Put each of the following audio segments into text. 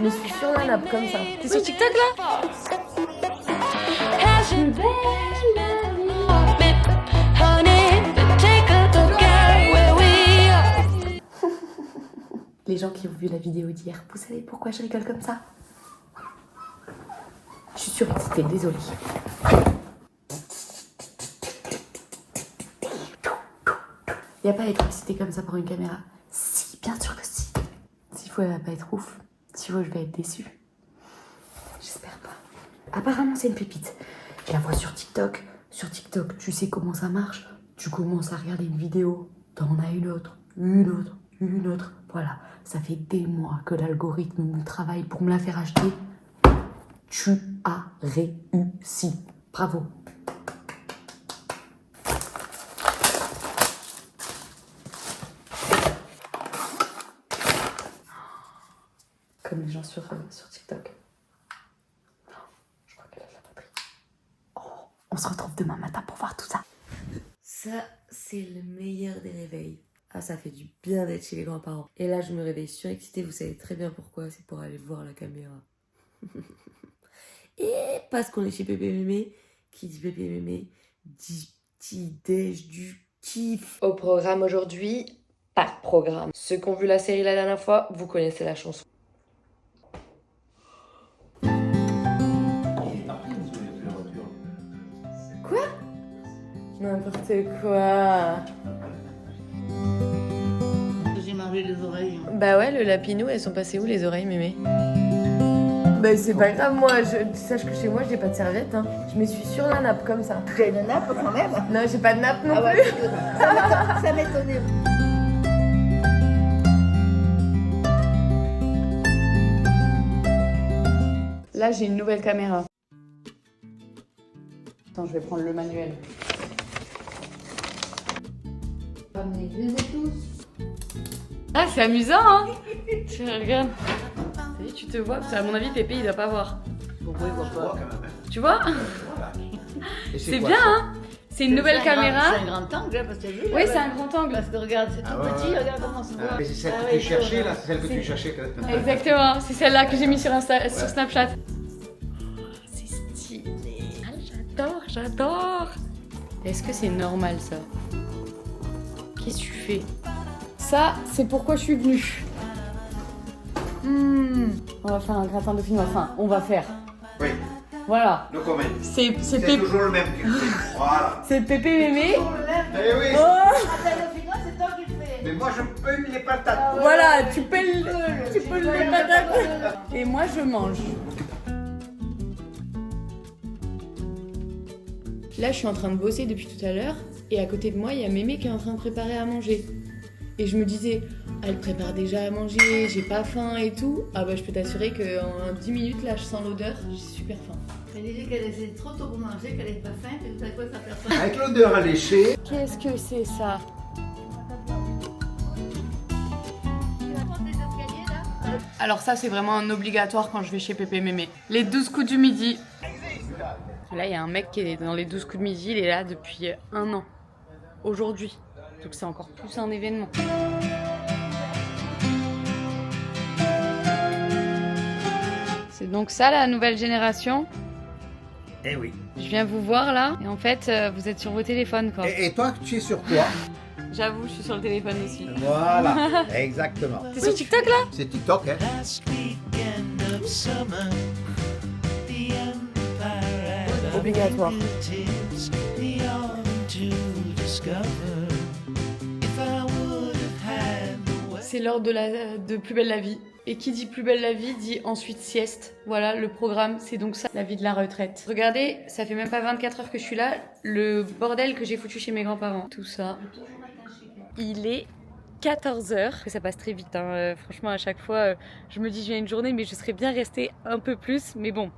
me suis sur la nappe comme ça. T'es sur TikTok là? Les gens qui ont vu la vidéo d'hier, vous savez pourquoi je rigole comme ça? Je suis surexcitée, désolée. Y a pas à être excitée comme ça pour une caméra. Si, bien sûr que si. S'il faut, elle va pas être ouf. S'il faut, je vais être déçue. J'espère pas. Apparemment, c'est une pépite. Je la vois sur TikTok. Sur TikTok, tu sais comment ça marche. Tu commences à regarder une vidéo, t'en as une autre, une autre, une autre. Voilà, ça fait des mois que l'algorithme me travaille pour me la faire acheter. Tu as réussi. Bravo. Comme les gens sur TikTok. Je crois qu'elle a de la batterie. Oh, on se retrouve demain matin pour voir tout ça. Ça, c'est le meilleur des réveils. Ah, ça fait du bien d'être chez les grands-parents. Et là, je me réveille surexcitée. Vous savez très bien pourquoi. C'est pour aller voir la caméra. Et parce qu'on est chez Pépé Mémé. Qui dit Pépé Mémé dit petit-déj du kiff. Au programme aujourd'hui, pas de programme. Ceux qui ont vu la série la dernière fois, vous connaissez la chanson. Quoi? N'importe quoi. J'ai mangé les oreilles. Bah ouais, le lapinou, elles sont passées où les oreilles, mémé? Bah c'est pas grave, moi, tu saches que chez moi, j'ai pas de serviette. Hein. Je me suis sur la nappe comme ça. J'ai une nappe quand même. Non, j'ai pas de nappe non Ah plus. ouais, ça m'étonnait. Là, j'ai une nouvelle caméra. Attends, je vais prendre le manuel. Ah, c'est amusant, hein? Tu regardes. Tu te vois, parce qu'à mon avis, Pépé, il doit pas voir. Pourquoi il voit pas? Tu vois? C'est bien, hein? C'est une nouvelle caméra. C'est un grand angle, hein, parce que t'as vu? Oui, c'est un grand angle. Parce que regarde, c'est tout petit, regarde comment ça se voit. Mais c'est celle que tu cherchais là, c'est celle que tu cherchais. Exactement, c'est celle-là que j'ai mis sur Snapchat. C'est stylé. Ah, j'adore. Est-ce que c'est normal ça? Qu'est-ce que tu fais? Ça, c'est pourquoi je suis venue. On va faire un gratin de film. Enfin, on va faire. Oui, Voilà. no comment. C'est C'est Pépé. toujours le même qui le fait. Voilà. C'est Pépé Mémé. Eh oui. Oh, Attends, le final, c'est toi qui le fais. Mais moi je peux les patates. voilà, tu peux le patates. Et moi, je mange. Là, je suis en train de bosser depuis tout à l'heure. Et à côté de moi, il y a Mémé qui est en train de préparer à manger. Et je me disais, elle prépare déjà à manger, j'ai pas faim et tout. Ah bah je peux t'assurer qu'en 10 minutes, là, je sens l'odeur, j'ai super faim. Elle disait qu'elle était trop tôt pour manger, qu'elle n'avait pas faim, et tout à quoi ça personne. Avec l'odeur alléchée. Qu'est-ce que c'est ça? Alors ça, c'est vraiment un obligatoire quand je vais chez Pépé Mémé. Les 12 coups du midi. Là, il y a un mec qui est dans les 12 coups de midi, il est là depuis 1 an. Aujourd'hui. Donc c'est encore plus un événement. C'est donc ça la nouvelle génération. Eh oui. Je viens vous voir là et en fait vous êtes sur vos téléphones quoi. Et toi, tu es sur quoi? J'avoue, je suis sur le téléphone aussi. Voilà, exactement. T'es sur TikTok là? C'est TikTok, hein? Obligatoire. C'est l'heure de Plus belle la vie. Et qui dit Plus belle la vie dit ensuite sieste. Voilà, le programme, c'est donc ça, la vie de la retraite. Regardez, ça fait même pas 24 heures que je suis là, le bordel que j'ai foutu chez mes grands-parents. Tout ça. Il est 14h, ça passe très vite. Hein. Franchement, à chaque fois, je me dis je viens une journée, mais je serais bien restée un peu plus. Mais bon.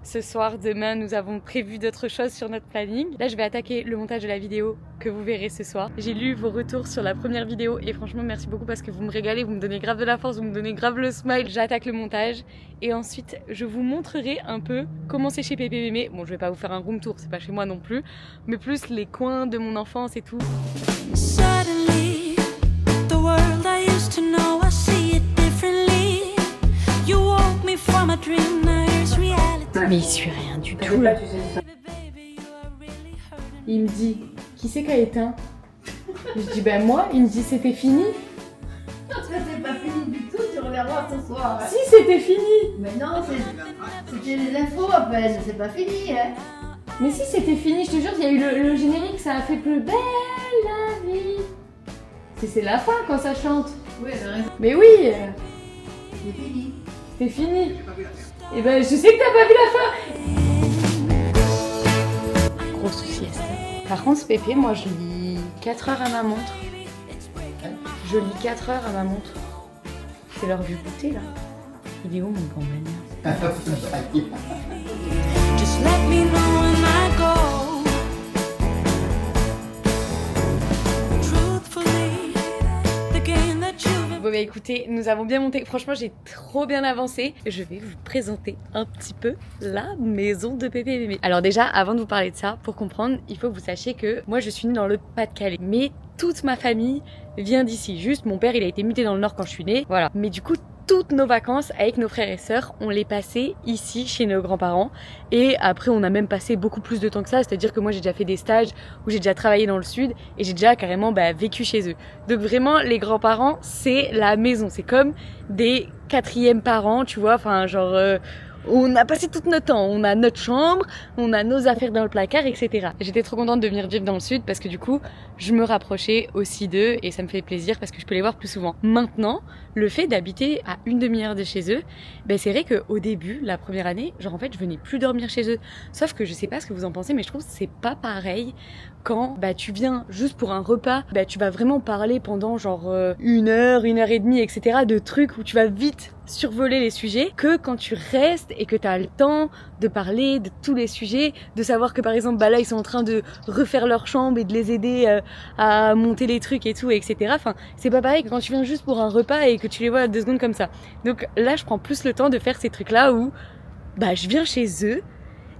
Ce soir, demain, nous avons prévu d'autres choses sur notre planning. Là, je vais attaquer le montage de la vidéo que vous verrez ce soir. J'ai lu vos retours sur la première vidéo et franchement, merci beaucoup parce que vous me régalez, vous me donnez grave de la force, vous me donnez grave le smile. J'attaque le montage et ensuite, je vous montrerai un peu comment c'est chez Pépé Mémé. Bon, je vais pas vous faire un room tour, c'est pas chez moi non plus, mais plus les coins de mon enfance et tout. Suddenly, the world I used to know, I see it differently. You won't Mais il suit rien du tout là. Il me dit, qui c'est qui a éteint? Je dis, bah moi. Il me dit, c'était fini. C'est pas fini du tout, tu reviendras ce soir. Si, c'était fini. Mais non, c'était les infos à peine, c'est pas fini, hein. Mais si, c'était fini, je te jure, il y a eu le générique, ça a fait plus belle la vie. C'est la fin quand ça chante. Oui, elle a raison, Mais oui, c'est fini. c'était fini. Et ben, je sais que t'as pas vu la fin. Grosse sieste. Par contre, Pépé, moi, je lis 4 heures à ma montre. Je lis 4 heures à ma montre. C'est l'heure du goûter, là. Il est où, mon grand Just let me know when I go. Truthfully, the game that you've Bon bah écoutez, nous avons bien monté. Franchement, j'ai trop bien avancé. Je vais vous présenter un petit peu la maison de Pépé et Mémé. Alors déjà, avant de vous parler de ça, pour comprendre, il faut que vous sachiez que moi, je suis née dans le Pas-de-Calais. Mais toute ma famille vient d'ici. Juste, mon père, il a été muté dans le Nord quand je suis née. Voilà. Mais du coup, toutes nos vacances avec nos frères et sœurs, on les passait ici chez nos grands-parents. Et après, on a même passé beaucoup plus de temps que ça. C'est-à-dire que moi, j'ai déjà fait des stages où j'ai déjà travaillé dans le sud et j'ai déjà carrément vécu chez eux. Donc vraiment, les grands-parents, c'est la maison. C'est comme des 4e parents, tu vois. Enfin, genre, on a passé tout notre temps. On a notre chambre, on a nos affaires dans le placard, etc. J'étais trop contente de venir vivre dans le sud parce que du coup, je me rapprochais aussi d'eux et ça me fait plaisir parce que je peux les voir plus souvent. Maintenant, le fait d'habiter à une demi-heure de chez eux, c'est vrai qu'au début, la première année, genre en fait, je venais plus dormir chez eux. Sauf que je sais pas ce que vous en pensez, mais je trouve que c'est pas pareil quand tu viens juste pour un repas, tu vas vraiment parler pendant genre 1 heure, 1 heure et demie, etc. de trucs où tu vas vite survoler les sujets, que quand tu restes et que tu as le temps de parler de tous les sujets, de savoir que par exemple là ils sont en train de refaire leur chambre et de les aider à monter les trucs et tout, etc. Enfin, c'est pas pareil que quand tu viens juste pour un repas et que tu les vois 2 secondes comme ça. Donc là je prends plus le temps de faire ces trucs là où je viens chez eux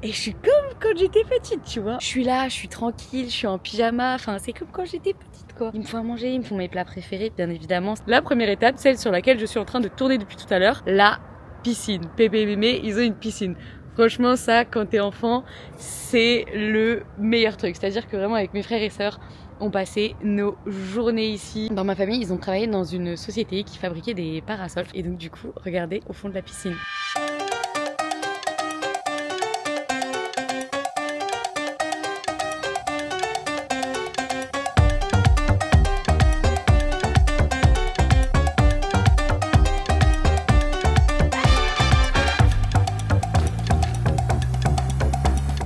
et je suis comme quand j'étais petite, tu vois. Je suis là, je suis tranquille, je suis en pyjama, enfin c'est comme quand j'étais petite quoi. Ils me font à manger, ils me font mes plats préférés bien évidemment. La première étape, celle sur laquelle je suis en train de tourner depuis tout à l'heure, la piscine. Pépé et Mémé, ils ont une piscine. Franchement ça, quand t'es enfant, c'est le meilleur truc. C'est-à-dire que vraiment avec mes frères et sœurs, on passait nos journées ici. Dans ma famille, ils ont travaillé dans une société qui fabriquait des parasols. Et donc du coup, regardez au fond de la piscine.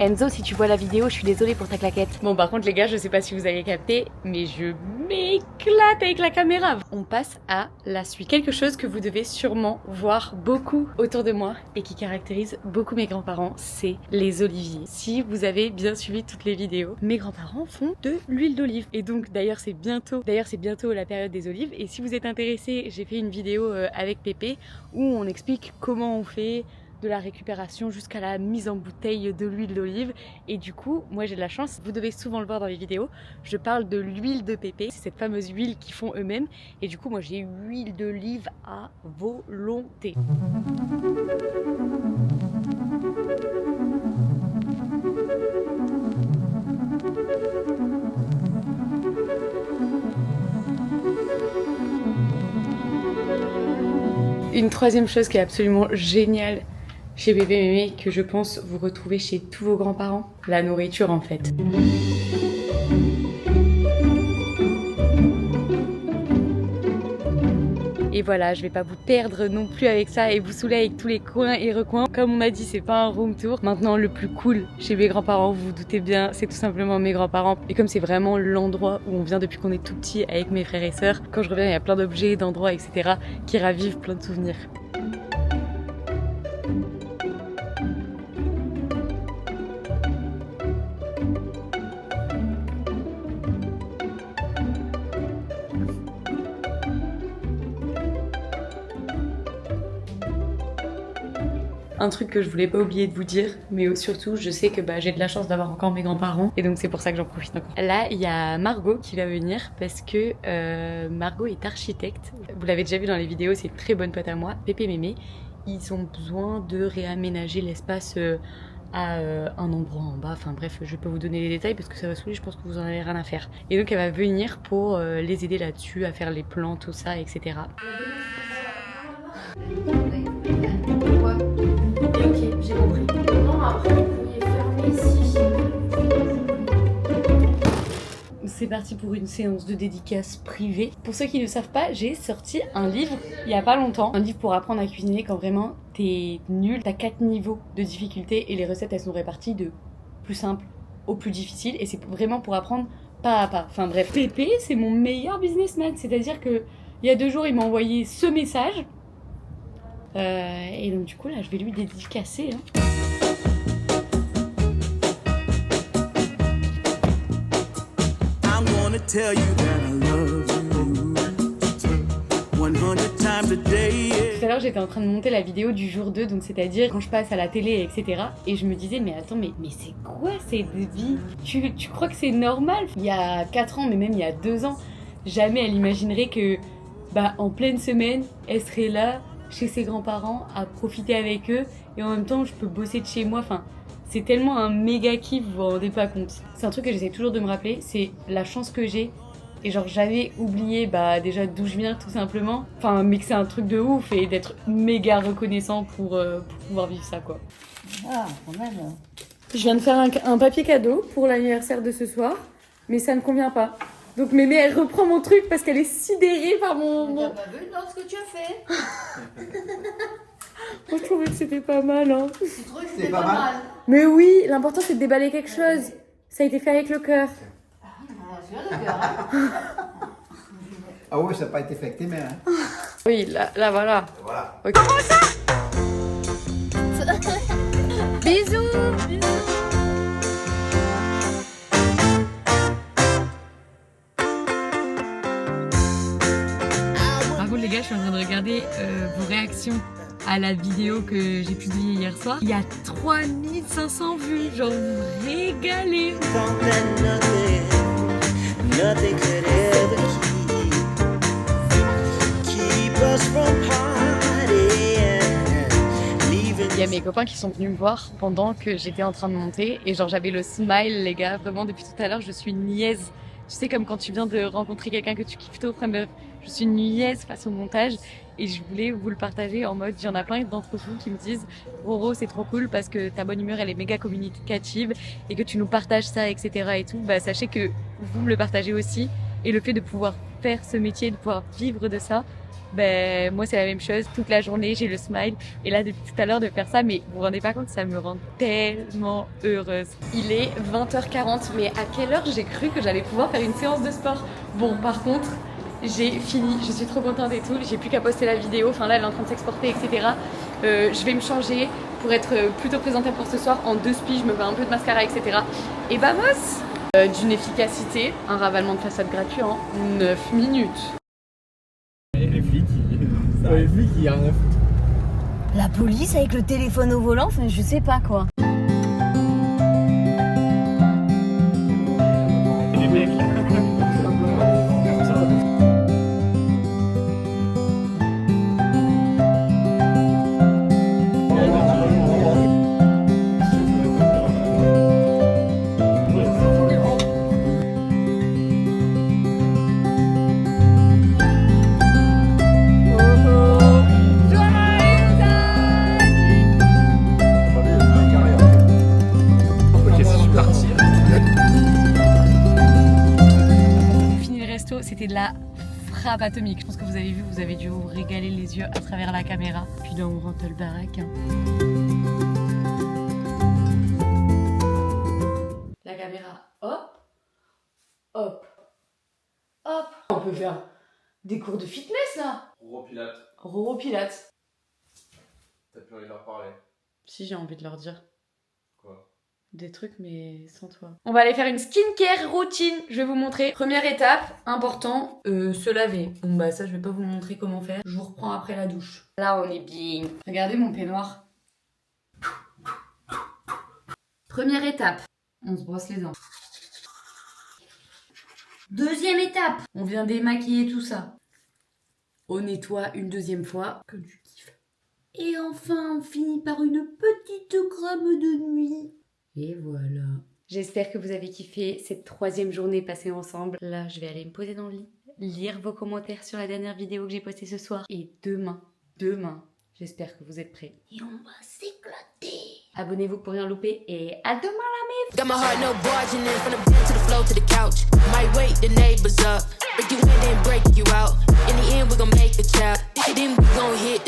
Enzo, si tu vois la vidéo, je suis désolée pour ta claquette. Bon, par contre, les gars, je sais pas si vous avez capté, mais je m'éclate avec la caméra. On passe à la suite. Quelque chose que vous devez sûrement voir beaucoup autour de moi et qui caractérise beaucoup mes grands-parents, c'est les oliviers. Si vous avez bien suivi toutes les vidéos, mes grands-parents font de l'huile d'olive. Et donc, d'ailleurs, c'est bientôt la période des olives. Et si vous êtes intéressés, j'ai fait une vidéo avec Pépé où on explique comment on fait de la récupération jusqu'à la mise en bouteille de l'huile d'olive. Et du coup, moi j'ai de la chance, vous devez souvent le voir dans les vidéos, je parle de l'huile de Pépé, c'est cette fameuse huile qu'ils font eux-mêmes. Et du coup, moi j'ai huile d'olive à volonté. Une troisième chose qui est absolument géniale chez Pépé et Mémé, que je pense vous retrouvez chez tous vos grands-parents, la nourriture en fait. Et voilà, je vais pas vous perdre non plus avec ça et vous saouler avec tous les coins et recoins. Comme on a dit, c'est pas un room tour. Maintenant, le plus cool chez mes grands-parents, vous vous doutez bien, c'est tout simplement mes grands-parents. Et comme c'est vraiment l'endroit où on vient depuis qu'on est tout petit avec mes frères et sœurs, quand je reviens, il y a plein d'objets, d'endroits, etc. qui ravivent plein de souvenirs. Un truc que je voulais pas oublier de vous dire, mais surtout je sais que j'ai de la chance d'avoir encore mes grands-parents et donc c'est pour ça que j'en profite encore. Là il y a Margot qui va venir parce que Margot est architecte. Vous l'avez déjà vu dans les vidéos, c'est une très bonne pote à moi. Pépé et Mémé, ils ont besoin de réaménager l'espace à un endroit en bas. Enfin bref, je vais pas vous donner les détails parce que ça va saouler, je pense que vous en avez rien à faire. Et donc elle va venir pour les aider là-dessus, à faire les plans, tout ça, etc. Quoi? Ok, j'ai compris. Non, après, vous pourriez fermer ici. C'est parti pour une séance de dédicace privée. Pour ceux qui ne savent pas, j'ai sorti un livre il y a pas longtemps. Un livre pour apprendre à cuisiner quand vraiment t'es nul. T'as 4 niveaux de difficulté et les recettes elles sont réparties de plus simple au plus difficile. Et c'est vraiment pour apprendre pas à pas. Enfin bref, Pépé c'est mon meilleur businessman. C'est-à-dire que il y a 2 jours il m'a envoyé ce message. Et donc du coup là je vais lui dédicacer. Hein. I'm gonna tell you that I love you 100 times a day. Tout à l'heure j'étais en train de monter la vidéo du jour 2, donc c'est-à-dire quand je passe à la télé, etc. Et je me disais mais attends, mais c'est quoi cette vie? Tu crois que c'est normal? Il y a 4 ans, mais même il y a 2 ans, jamais elle imaginerait que en pleine semaine, elle serait là chez ses grands-parents à profiter avec eux et en même temps je peux bosser de chez moi. Enfin, c'est tellement un méga kiff, vous vous rendez pas compte. C'est un truc que j'essaie toujours de me rappeler, c'est la chance que j'ai. Et genre j'avais oublié déjà d'où je viens tout simplement. Enfin, mais que c'est un truc de ouf et d'être méga reconnaissant pour pouvoir vivre ça quoi. Ah, quand même. Je viens de faire un papier cadeau pour l'anniversaire de ce soir, mais ça ne convient pas. Donc Mémé elle reprend mon truc parce qu'elle est sidérée par mon... T'as pas vu non, ce que tu as fait? Moi je trouvais que c'était pas mal hein. Tu trouves que C'est c'était pas pas mal. mal? Mais oui, l'important c'est de déballer quelque chose. Ça a été fait avec le cœur. Ah, je viens de cœur, hein. Ah oui, ça n'a pas été fait avec tes mains. Hein. Oui, là voilà. Voilà. Okay. Bisous. Par contre les gars, je suis en train de regarder vos réactions à la vidéo que j'ai publiée hier soir. Il y a 3500 vues, genre vous régalez. Thought that nothing could ever keep us from partying, leaving. Il y a mes copains qui sont venus me voir pendant que j'étais en train de monter et genre j'avais le smile les gars, vraiment depuis tout à l'heure je suis niaise. Tu sais comme quand tu viens de rencontrer quelqu'un que tu kiffes trop, je suis niaise face au montage et je voulais vous le partager en mode, il y en a plein d'entre vous qui me disent Roro c'est trop cool parce que ta bonne humeur elle est méga communicative et que tu nous partages ça etc et tout, sachez que vous me le partagez aussi et le fait de pouvoir faire ce métier, de pouvoir vivre de ça, moi c'est la même chose, toute la journée j'ai le smile et là depuis tout à l'heure de faire ça, mais vous vous rendez pas compte, ça me rend tellement heureuse. Il est 20h40, mais à quelle heure j'ai cru que j'allais pouvoir faire une séance de sport? Bon par contre j'ai fini, je suis trop contente et tout, j'ai plus qu'à poster la vidéo, enfin là elle est en train de s'exporter etc. Je vais me changer pour être plutôt présentable pour ce soir, en 2 spies, je me fais un peu de mascara etc. Et vamos d'une efficacité, un ravalement de façade gratuit en 9 minutes. Les flics, il y a rien à foutre. La police avec le téléphone au volant, enfin je sais pas quoi. Les mecs là. C'était de la frappe atomique. Je pense que vous avez vu, vous avez dû vous régaler les yeux à travers la caméra. Puis là, on rentre le baraque. La caméra, hop, hop, hop. On peut faire des cours de fitness là. Roro Pilates. T'as plus envie de leur parler. Si j'ai envie de leur dire. Quoi? Des trucs mais sans toi. On va aller faire une skincare routine. Je vais vous montrer. Première étape, important, se laver. Bon ça je vais pas vous montrer comment faire. Je vous reprends après la douche. Là on est bien. Regardez mon peignoir. Première étape, on se brosse les dents. Deuxième étape, on vient démaquiller tout ça. On nettoie une deuxième fois, comme tu kiffes. Et enfin, on finit par une petite crème de nuit. Et voilà. J'espère que vous avez kiffé cette 3e journée passée ensemble. Là, je vais aller me poser dans le lit, lire vos commentaires sur la dernière vidéo que j'ai postée ce soir. Et demain, j'espère que vous êtes prêts. Et on va s'éclater. Abonnez-vous pour rien louper et à demain la mif. Got my heart no barging in from the bed to the floor to the couch. Might wake the neighbors up, break you in and break you out. In the end, we gon' make a child. Then we gon' hit the